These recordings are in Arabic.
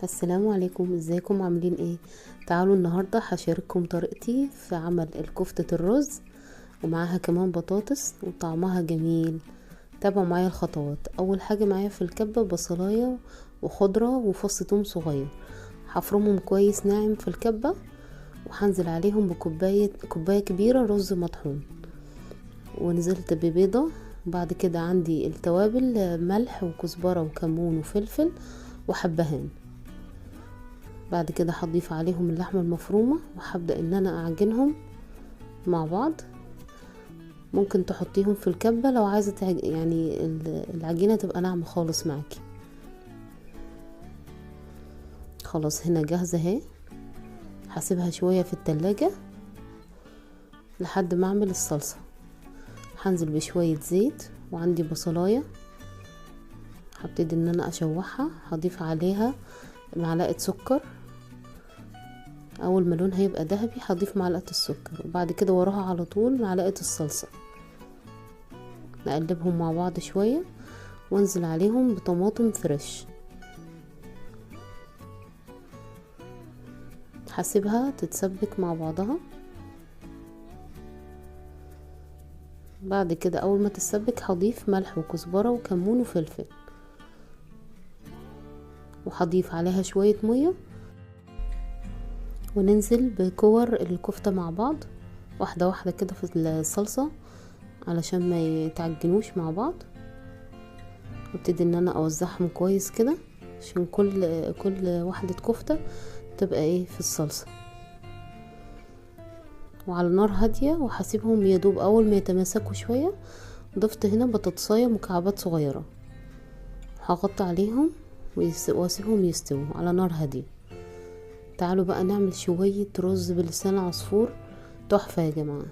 السلام عليكم، ازيكم عاملين ايه؟ تعالوا النهارده هشارككم طريقتي في عمل الكفتة الرز ومعاها كمان بطاطس وطعمها جميل. تابعوا معايا الخطوات. اول حاجه معايا في الكبه بصلايه وخضره وفص ثوم صغير، هفرمهم كويس ناعم في الكبه وهنزل عليهم كوبايه كبيره رز مطحون، ونزلت ببيضه. بعد كده عندي التوابل ملح وكزبره وكمون وفلفل وحبهان. بعد كده هضيف عليهم اللحمة المفرومة وهبدأ ان انا اعجنهم مع بعض. ممكن تحطيهم في الكبة لو عايزة يعني العجينة تبقى ناعمة خالص معاكي. خلاص هنا جاهزة اهي، هسيبها شوية في التلاجة لحد ما اعمل الصلصة. هنزل بشوية زيت، وعندي بصلاية هبتدي ان انا اشوحها. هضيف عليها معلقة سكر، اول ما لونها يبقى ذهبي هضيف معلقه السكر، وبعد كده وراها على طول معلقه الصلصه. نقلبهم مع بعض شويه وانزل عليهم بطماطم فريش. هسيبها تتسبك مع بعضها. بعد كده اول ما تتسبك هضيف ملح وكزبره وكمون وفلفل، وهضيف عليها شويه ميه، وننزل بكور الكفته مع بعض واحده واحده كده في الصلصه علشان ما يتعجنوش مع بعض. وابتدي ان انا اوزعهم كويس كده عشان كل واحده كفته تبقى ايه في الصلصه، وعلى نار هاديه. وهسيبهم يدوب. اول ما يتماسكوا شويه ضفت هنا بطاطسايه مكعبات صغيره، هغطي عليهم واسيبهم يستووا على نار هاديه. تعالوا بقى نعمل شويه رز بلسان عصفور تحفه يا جماعه.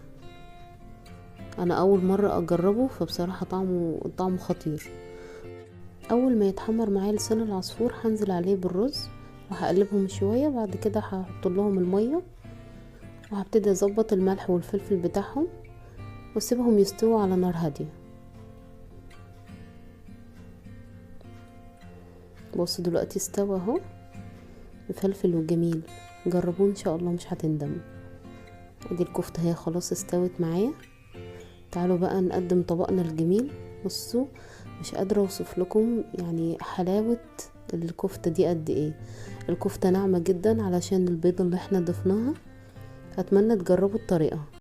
انا اول مره اجربه فبصراحه طعمه خطير. اول ما يتحمر معايا لسان العصفور هنزل عليه بالرز وهقلبهم شويه. بعد كده هحط لهم الميه وهبتدي اظبط الملح والفلفل بتاعهم واسيبهم يستووا على نار هاديه. بص دلوقتي استوى اهو، مفلفل وجميل. جربوه ان شاء الله مش هتندموا. ادي الكفته هي خلاص استوت معايا. تعالوا بقى نقدم طبقنا الجميل. بصوا مش قادره اوصف لكم يعني حلاوه الكفته دي قد ايه. الكفته ناعمه جدا علشان البيض اللي احنا ضفناها. اتمنى تجربوا الطريقه.